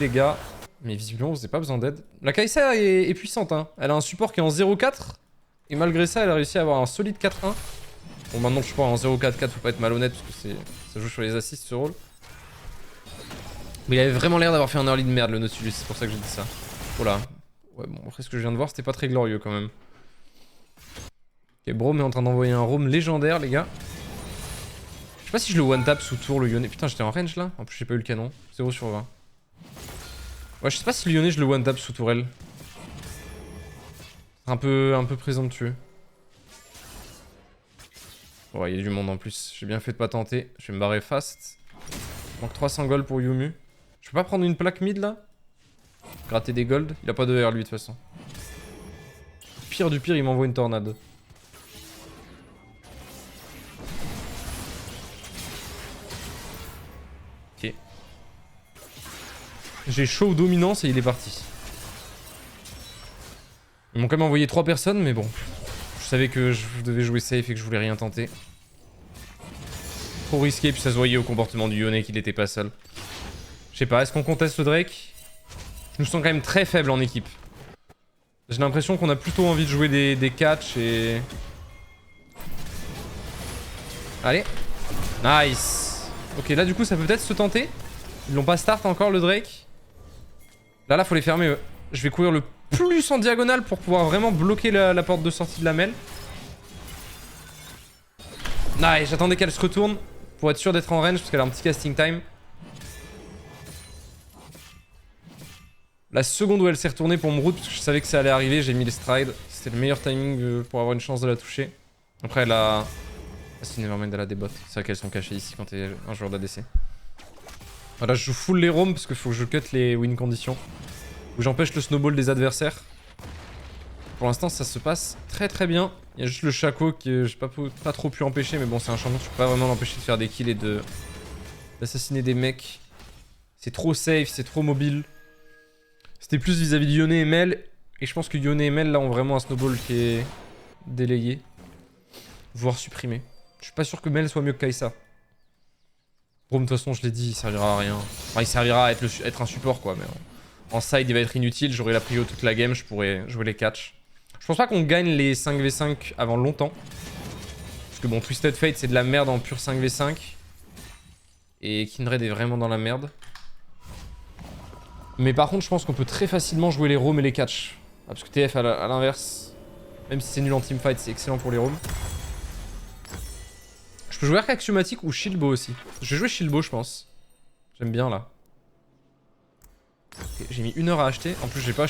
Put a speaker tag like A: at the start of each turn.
A: les gars. Mais visiblement, vous n'avez pas besoin d'aide. La Kai'Sa est puissante, hein. Elle a un support qui est en 0-4. Et malgré ça, elle a réussi à avoir un solide 4-1. Bon, maintenant, je crois en 0-4-4, faut pas être malhonnête parce que ça joue sur les assists ce rôle. Mais il avait vraiment l'air d'avoir fait un early de merde, le Nautilus. C'est pour ça que j'ai dit ça. Voilà. Ouais, bon, après ce que je viens de voir, c'était pas très glorieux quand même. Ok, Braum est en train d'envoyer un roam légendaire, les gars. Je sais pas si je le one-tap sous tour, le Yone. Putain, j'étais en range là. En plus, j'ai pas eu le canon. 0 sur 20. Ouais, je sais pas si le Yone, je le one-tap sous tourelle. Un peu présomptueux. Ouais, il y a du monde en plus. J'ai bien fait de pas tenter. Je vais me barrer fast. Donc 300 gold pour Yumu. Je peux pas prendre une plaque mid là? Gratter des gold? Il a pas de R lui de toute façon. Pire du pire, il m'envoie une tornade. Ok. J'ai show dominance et il est parti. Ils m'ont quand même envoyé 3 personnes, mais bon. Je savais que je devais jouer safe et que je voulais rien tenter. Trop risqué, puis ça se voyait au comportement du Yone qu'il était pas seul. Je sais pas, est-ce qu'on conteste le Drake? Je nous sens quand même très faible en équipe. J'ai l'impression qu'on a plutôt envie de jouer des catchs et... Allez. Nice. Ok, là du coup ça peut peut-être se tenter. Ils l'ont pas start encore le Drake. Là faut les fermer eux. Je vais courir le plus en diagonale pour pouvoir vraiment bloquer la porte de sortie de la mêle. Nice, j'attendais qu'elle se retourne pour être sûr d'être en range parce qu'elle a un petit casting time. La seconde où elle s'est retournée pour me route parce que je savais que ça allait arriver, j'ai mis les strides. C'était le meilleur timing pour avoir une chance de la toucher. Après elle a... Ah si, nevermind, elle a des bots. C'est vrai qu'elles sont cachées ici quand t'es un joueur d'ADC. Voilà, je joue full les roams parce qu'il faut que je cut les win conditions. Où j'empêche le snowball des adversaires. Pour l'instant ça se passe très très bien. Il y a juste le Shaco que j'ai pas trop pu empêcher, mais bon c'est un champion, je peux pas vraiment l'empêcher de faire des kills et d'assassiner des mecs. C'est trop safe, c'est trop mobile. C'était plus vis-à-vis de Yone et Mel. Et je pense que Yone et Mel là ont vraiment un snowball qui est délayé. Voire supprimé. Je suis pas sûr que Mel soit mieux que Kai'Sa. Braum de toute façon je l'ai dit, il servira à rien. Enfin il servira à être un support quoi, mais en side il va être inutile, j'aurai la prio toute la game, je pourrais jouer les catchs. Je pense pas qu'on gagne les 5v5 avant longtemps. Parce que bon, Twisted Fate c'est de la merde en pur 5v5. Et Kindred est vraiment dans la merde. Mais par contre je pense qu'on peut très facilement jouer les roams et les catchs. Ah, parce que TF à l'inverse, même si c'est nul en teamfight, c'est excellent pour les roams. Je peux jouer Arc Axiomatique ou Shieldbow aussi. Je vais jouer Shieldbow je pense. J'aime bien là. Okay, j'ai mis 1 heure à acheter, en plus j'ai pas acheté